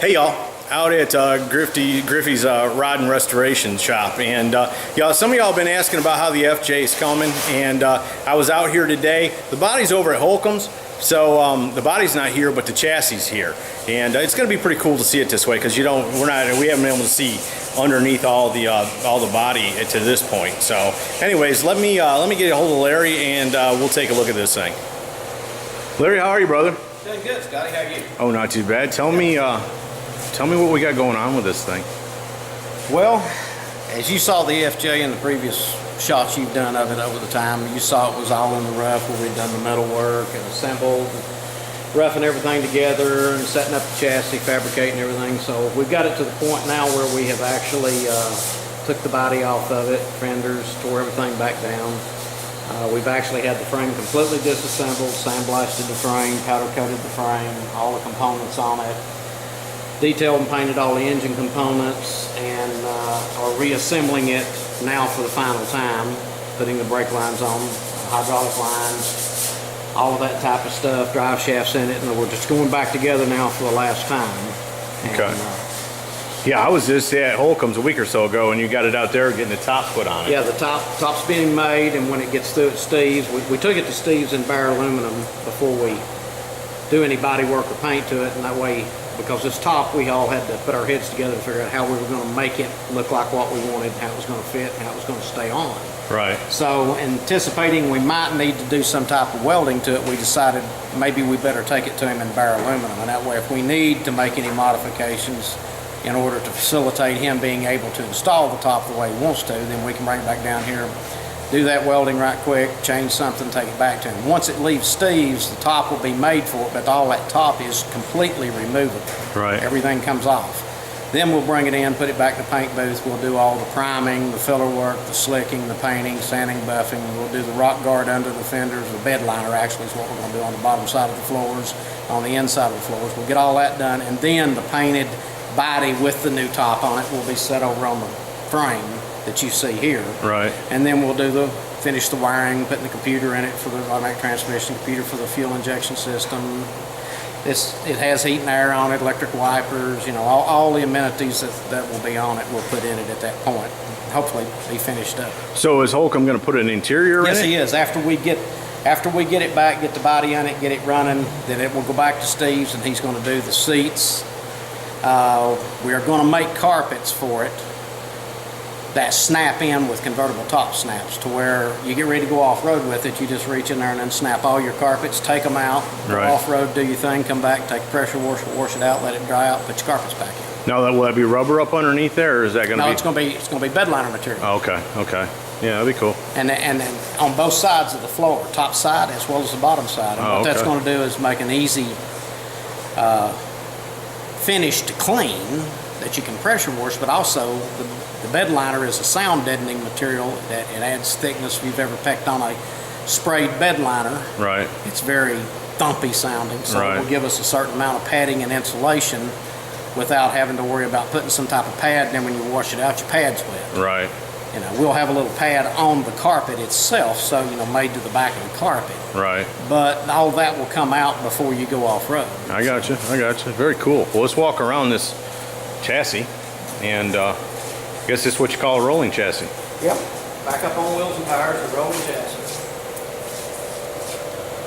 Hey y'all, out at Griffey's Rod and Restoration Shop, and y'all, some of y'all have been asking about how the FJ is coming, and I was out here today. The body's over at Holcomb's, so the body's not here, but the chassis is here, and it's going to be pretty cool to see it this way because we haven't been able to see underneath all the body to this point. So, anyways, let me get a hold of Larry, and we'll take a look at this thing. Larry, how are you, brother? Doing good, Scotty. How are you? Oh, not too bad. Tell me what we got going on with this thing. Well, as you saw the FJ in the previous shots you've done of it over the time, you saw it was all in the rough where we'd done the metal work and assembled, roughing everything together and setting up the chassis, fabricating everything. So we've got it to the point now where we have actually took the body off of it, fenders, tore everything back down. We've actually had the frame completely disassembled, sandblasted the frame, powder coated the frame, all the components on it, detailed and painted all the engine components, and are reassembling it now for the final time, putting the brake lines on, hydraulic lines, all of that type of stuff, drive shafts in it, and we're just going back together now for the last time. Okay. And, yeah, I was just at Holcomb's a week or so ago, and you got it out there getting the top put on it. yeah, the top's being made, and when it gets through at Steve's, we took it to Steve's in bare aluminum before we do any body work or paint to it, and that way, because this top, we all had to put our heads together to figure out how we were going to make it look like what we wanted, how it was going to fit, and how it was going to stay on. Right. So, anticipating we might need to do some type of welding to it, we decided maybe we better take it to him in bare aluminum, and that way, if we need to make any modifications in order to facilitate him being able to install the top the way he wants to, then we can bring it back down here, do that welding right quick, change something, take it back to him. Once it leaves Steve's, the top will be made for it, but all that top is completely removable. Right. Everything comes off. Then we'll bring it in, put it back in the paint booth. We'll do all the priming, the filler work, the slicking, the painting, sanding, buffing. We'll do the rock guard under the fenders. The bedliner actually is what we're going to do on the bottom side of the floors, on the inside of the floors. We'll get all that done, and then the painted body with the new top on it will be set over on the frame that you see here. Right. And then we'll finish the wiring, putting the computer in it for the automatic transmission, computer for the fuel injection system. It has heat and air on it, electric wipers, all the amenities that will be on it, we'll put in it at that point. Hopefully be finished up. So is Holcomb going to put an interior in it? Yes, he is. After we get it back, get the body on it, get it running, then it will go back to Steve's, and he's going to do the seats. We are going to make carpets for it that snap in with convertible top snaps, to where you get ready to go off-road with it, you just reach in there and then snap all your carpets, take them out, go Right. off-road, do your thing, come back, take a pressure washer, wash it out, let it dry out, put your carpets back in. Now, will that be rubber up underneath there, or is that going to No, be? it's going to be bedliner material. Oh, okay. Yeah, that'd be cool. And then on both sides of the floor, top side as well as the bottom side. And what that's going to do is make an easy finish to clean that you can pressure wash, but also the bed liner is a sound deadening material that it adds thickness. If you've ever pecked on a sprayed bed liner, Right. it's very thumpy sounding, so Right. it will give us a certain amount of padding and insulation without having to worry about putting some type of pad, and then when you wash it out, your pad's wet. Right. We'll have a little pad on the carpet itself, so made to the back of the carpet. Right. But all that will come out before you go off-road. I got you. Very cool. Well, let's walk around this chassis, and I guess this is what you call a rolling chassis. Yep. Back up on wheels and tires, a rolling chassis.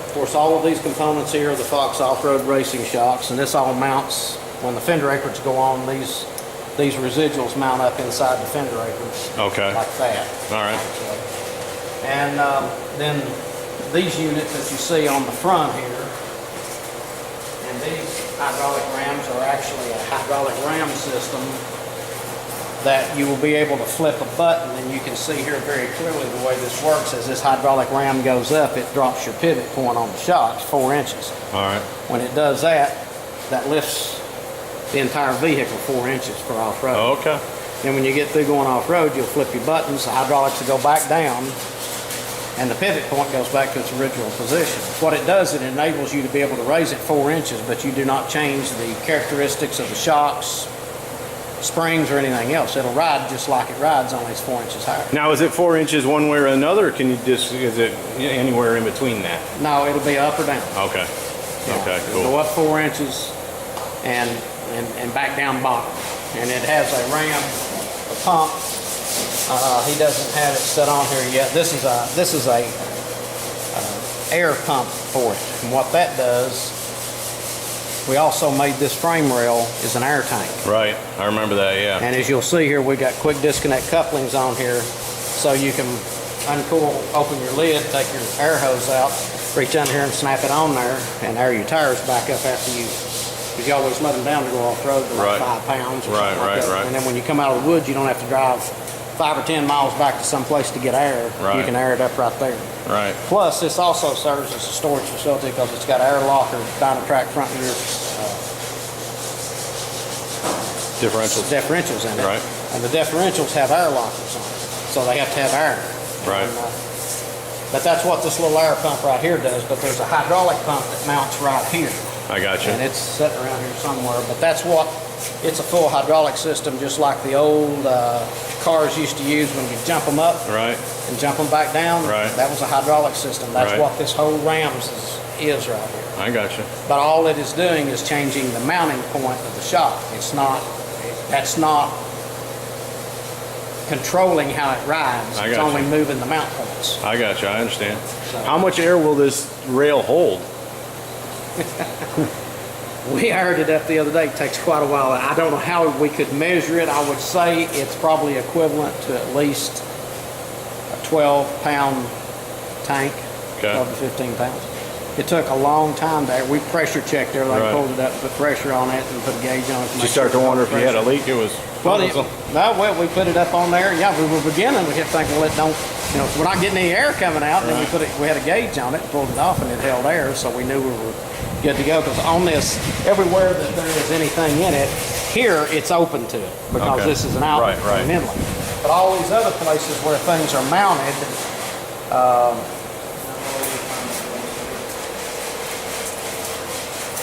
Of course, all of these components here are the Fox off-road racing shocks, and this all mounts when the fender aprons go on. These residuals mount up inside the fender aprons. Okay. Like that. All right. And then these units that you see on the front here, and these hydraulic rams are actually a hydraulic ram system that you will be able to flip a button, and you can see here very clearly the way this works. As this hydraulic ram goes up, it drops your pivot point on the shocks 4 inches. All right. When it does that, that lifts the entire vehicle 4 inches for off-road. Oh, okay. Then when you get through going off-road, you'll flip your buttons, the hydraulics will go back down, and the pivot point goes back to its original position. What it does, it enables you to be able to raise it 4 inches, but you do not change the characteristics of the shocks, springs, or anything else. It'll ride just like it rides, only it's 4 inches higher. Now, is it 4 inches one way or another, or can you is it anywhere in between that? No, it'll be up or down. Okay. Okay, It'll cool. go up 4 inches, and and back down bottom. And it has a ram, a pump. He doesn't have it set on here yet. This is a air pump for it. And what that does, we also made this frame rail is an air tank. Right, I remember that, yeah. And as you'll see here, we got quick disconnect couplings on here, so you can uncool, open your lid, take your air hose out, reach under here and snap it on there, and air your tires back up after you, because you always let them down to go off-road to like 5 pounds or something like that. And then when you come out of the woods, you don't have to drive 5 or 10 miles back to some place to get air. You can air it up right there. Right. Plus, this also serves as a storage facility because it's got air locker, Dynatrack front rear differentials in it. Right. And the differentials have air lockers on it, so they have to have air. Right. And, but that's what this little air pump right here does, but there's a hydraulic pump that mounts right here. I got you. And it's sitting around here somewhere, but that's what, it's a full hydraulic system, just like the old cars used to use when you jump them up and jump them back down. Right. That was a hydraulic system. That's what this whole Rams is right here. I got you. But all it is doing is changing the mounting point of the shock. It's not, that's not controlling how it rides. It's only moving the mount points. I got you, I understand. So, how much air will this rail hold? We aired it up the other day. It takes quite a while. I don't know how we could measure it. I would say it's probably equivalent to at least a 12-pound tank, 12 to 15 pounds. It took a long time there. We pressure checked everything, pulled it up, put pressure on it, and put a gauge on it. Did you start to wonder if you had a leak? It was well, we put it up on there. Yeah, we were beginning. We kept thinking, well, it don't, you know, we're not getting any air coming out. And then we had a gauge on it, and pulled it off, and it held air, so we knew we were good to go. Because on this, everywhere that there is anything in it, here it's open to it because this is an outlet from an inlet. But all these other places where things are mounted,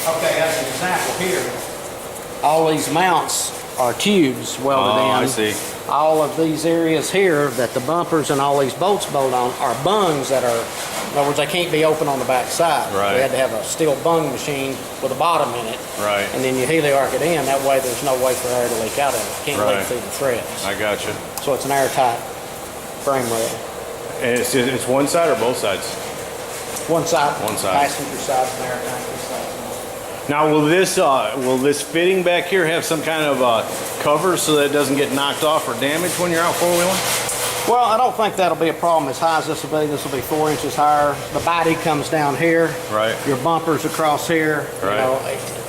okay, as an example here, all these mounts are tubes welded in. I see. All of these areas here that the bumpers and all these bolts bolt on are bungs that are, in other words, they can't be open on the back side. Right. We had to have a steel bung machine with a bottom in it. Right. And then you heliarc it in. That way there's no way for air to leak out of it. It can't leak through the threads. I got you. So it's an airtight frame rail. And it's one side or both sides? One side. One side. Passenger side and airtight. This side. Now, will this fitting back here have some kind of cover so that it doesn't get knocked off or damaged when you're out four-wheeling? Well, I don't think that'll be a problem as high as this will be. This will be 4 inches higher. The body comes down here. Right. Your bumper's across here. Right. You know,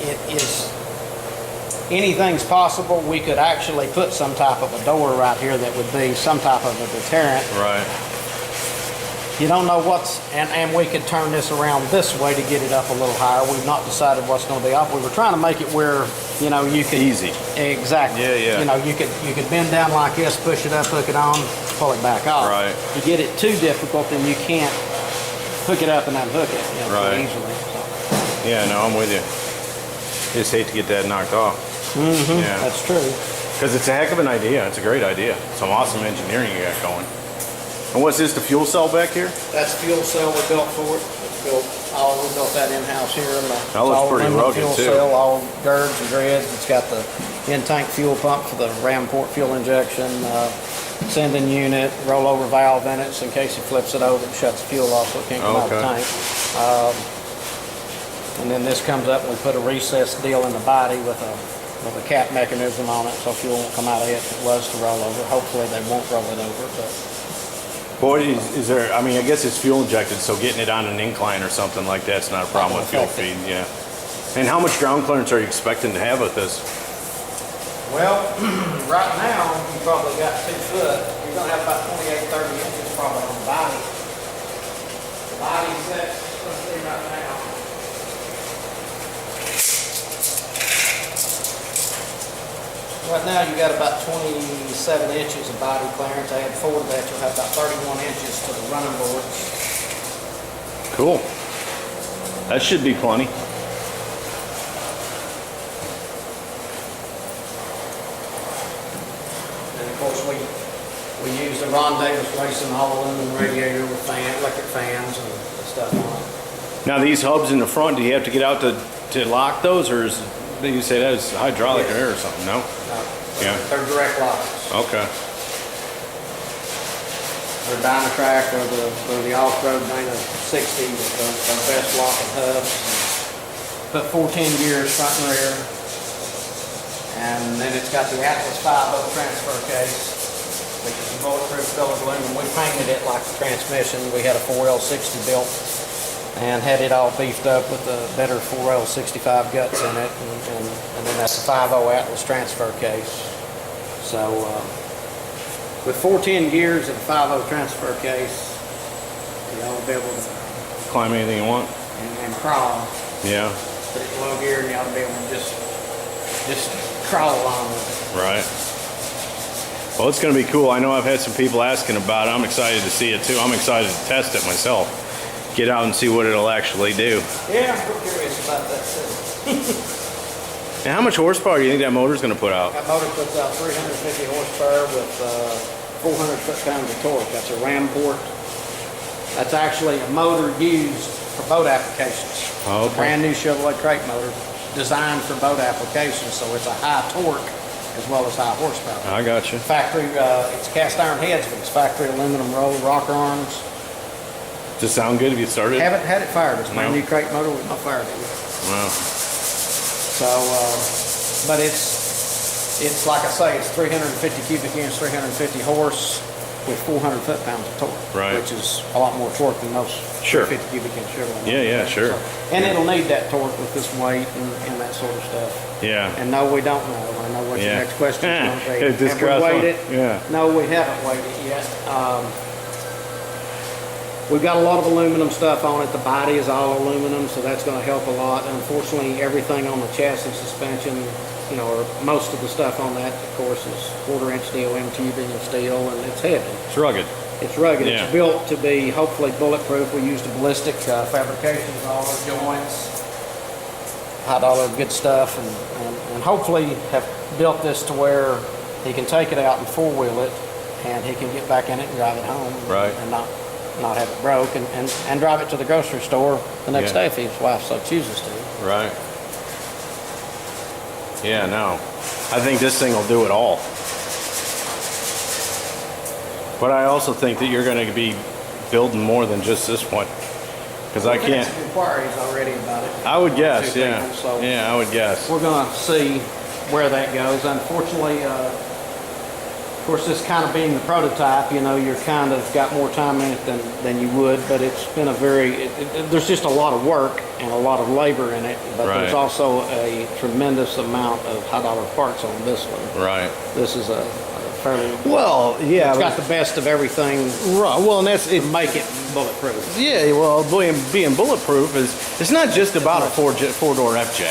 it is, anything's possible. We could actually put some type of a door right here that would be some type of a deterrent. Right. You don't know what's, and we could turn this around this way to get it up a little higher. We've not decided what's going to be up. We were trying to make it where, you know, you could. Easy. Exactly. Yeah, yeah. You know, you could bend down like this, push it up, hook it on, pull it back off. Right. You get it too difficult, then you can't hook it up and unhook it, you know, too easily. So. Yeah, no, I'm with you. Just hate to get that knocked off. Mm-hmm. Yeah. That's true. Because it's a heck of an idea. It's a great idea. Some awesome engineering you got going. And what's this, the fuel cell back here? That's the fuel cell we built for it. We built that in-house here. And that looks pretty rugged fuel too. Cell, all girds and grids. It's got the in-tank fuel pump for the ram port fuel injection, sending unit, rollover valve in it, so in case he flips it over, it shuts the fuel off so it can't come out of the tank. And then this comes up and we put a recessed deal in the body with a cap mechanism on it so fuel won't come out of it if it was to roll over. Hopefully they won't roll it over, but. Boy, is there, I mean, I guess it's fuel injected, so getting it on an incline or something like that's not a problem with fuel feed, yeah. And how much ground clearance are you expecting to have with this? Well, right now, you probably got 2 foot. You're going to have about 28, 30 inches probably on the body. The body set, let's see right now. Right now, you got about 27 inches of body clearance. I had 4 of that. You'll have about 31 inches to the running boards. Cool. That should be plenty. And of course, we use the Ron Davis racing all aluminum radiator with electric fans and stuff on it. Now these hubs in the front, do you have to get out to lock those, or You say that is hydraulic air or something? No. No. Yeah. They're direct locks. Okay. They're Dynatrack or the off-road Dana 60 with the best locking hubs. Put 14 gears front and rear. And then it's got the Atlas 5.0 transfer case, which is a bulletproof billet aluminum. We painted it like the transmission. We had a 4L60 built and had it all beefed up with the better 4L65 guts in it. And then that's the 5.0 Atlas transfer case. So with 14 gears and a 5.0 transfer case, you'll be able to Climb anything you want. and crawl. Yeah. Put it in low gear and you ought to be able to just crawl along with it. Right. Well, it's going to be cool. I know I've had some people asking about it. I'm excited to see it too. I'm excited to test it myself. Get out and see what it'll actually do. Yeah, I'm real curious about that too. And how much horsepower do you think that motor's going to put out? That motor puts out 350 horsepower with 400 foot-pounds of torque. That's a ram port. That's actually a motor used for boat applications. Oh, It's a brand new Chevrolet crate motor designed for boat applications, so it's a high torque as well as high horsepower. I got you. Factory, it's cast iron heads, but it's factory aluminum rolled rocker arms. Does it sound good if you started? Haven't had it fired. It's a brand No. new crate motor with no fire to it. Wow. So, but it's like I say, it's 350 cubic inch, 350 horse with 400 foot-pounds of torque. Right. Which is a lot more torque than most Sure. 50 cubic inch Chevrolet. Yeah, sure. So, and it'll need that torque with this weight and that sort of stuff. Yeah. And no, we don't know. I know what your Yeah. next question is going to be. Just Have we cross weighed one. it? Yeah. No, we haven't weighed it yet. We've got a lot of aluminum stuff on it. The body is all aluminum, so that's going to help a lot. Unfortunately, everything on the chassis suspension, you know, or most of the stuff on that, of course, is quarter-inch DOM tubing and steel, and it's heavy. It's rugged. It's rugged. Yeah. It's built to be hopefully bulletproof. We used a ballistic fabrication of all the joints, had all the good stuff, and hopefully have built this to where he can take it out and four-wheel it, and he can get back in it and drive it home. Right. And not have it broke, and drive it to the grocery store the next Yeah. day if his wife so chooses to. Right. Yeah, no. I think this thing will do it all. But I also think that you're going to be building more than just this one. Because I We've had can't. some inquiries already about it. I would One or guess, two yeah. people, so Yeah, I would guess. we're going to see where that goes. Unfortunately, of course, this kind of being the prototype, you know, you're kind of got more time in it than you would, but it's been a very, there's just a lot of work and a lot of labor in it, but Right. there's also a tremendous amount of high-dollar parts on this one. Right. This is a fairly, Well, yeah. it's got the best of everything Right. Well, and that's to it. make it bulletproof. Yeah. Well, being bulletproof is it's not just about a four-door FJ.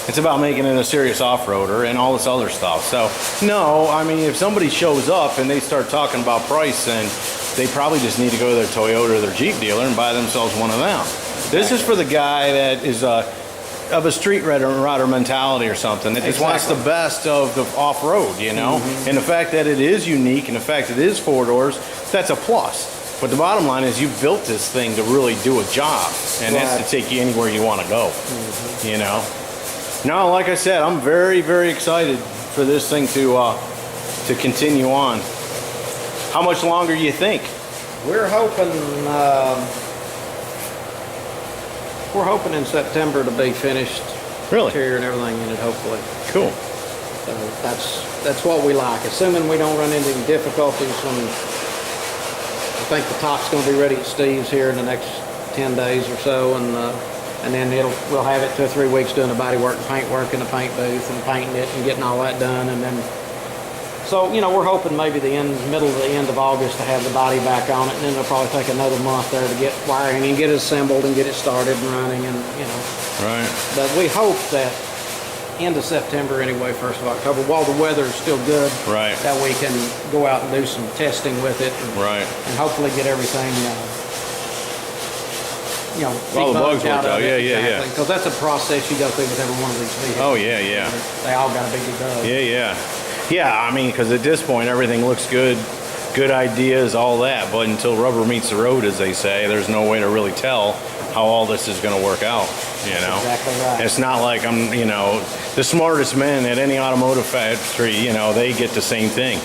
It's about making it a serious off-roader and all this other stuff. So, no, I mean, if somebody shows up and they start talking about price, then they probably just need to go to their Toyota or their Jeep dealer and buy themselves one of them. This is for the guy that is of a street rider mentality or something. That just wants the best of the off-road, you know? And the fact that it is unique and the fact that it is four doors, that's a plus. But the bottom line is you built this thing to really do a job, and that's Right. to take you anywhere you want to go, you know? No, like I said, I'm very, very excited for this thing to continue on. How much longer do you think? We're hoping in September to be finished. Really? Interior and everything in it, hopefully. Cool. So that's what we like. Assuming we don't run into any difficulties when I think the top's going to be ready at Steve's here in the next 10 days or so, and then we'll have it 2 or 3 weeks doing the bodywork and paint work in the paint booth and painting it and getting all that done, and then so you know we're hoping maybe middle to the end of August to have the body back on it, and then it'll probably take another month there to get wiring and get it assembled and get it started and running, and you know. Right. But we hope that end of September anyway, 1st of October, while the weather is still good, Right. that we can go out and do some testing with it, Right. and hopefully get everything, you know, All keep the bugs out worked out. of it. Yeah. Because that's a process you go through with every one of these vehicles. Oh, yeah. They all got to be debugged. Yeah. Yeah, I mean, because at this point, everything looks good. Good ideas, all that. But until rubber meets the road, as they say, there's no way to really tell how all this is going to work out, you know. Exactly right. It's not like I'm, you know, the smartest men at any automotive factory, you know, they get the same thing.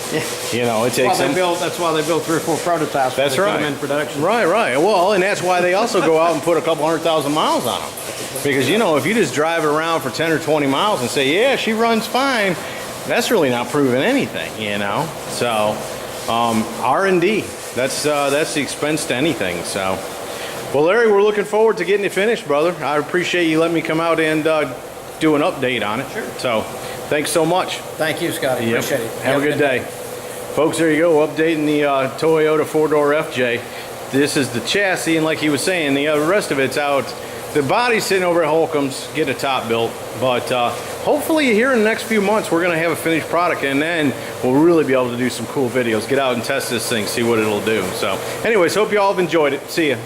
You know, it takes them. That's why they built 3 or 4 prototypes. That's before they right. put them in production. Right. Well, and that's why they also go out and put a couple 100,000 miles on them. Because, you know, if you just drive it around for 10 or 20 miles and say, yeah, she runs fine, that's really not proving anything, you know. So, R&D, that's the expense to anything. So, well, Larry, we're looking forward to getting it finished, brother. I appreciate you letting me come out and do an update on it. Sure. So, thanks so much. Thank you, Scotty. Yep. Appreciate it. Have a good day. Folks, there you go, updating the Toyota 4-door FJ. This is the chassis, and like he was saying, the rest of it's out. The body's sitting over at Holcomb's, get a top built, but hopefully here in the next few months we're going to have a finished product, and then we'll really be able to do some cool videos, get out and test this thing, see what it'll do. So anyways, hope you all have enjoyed it. See ya.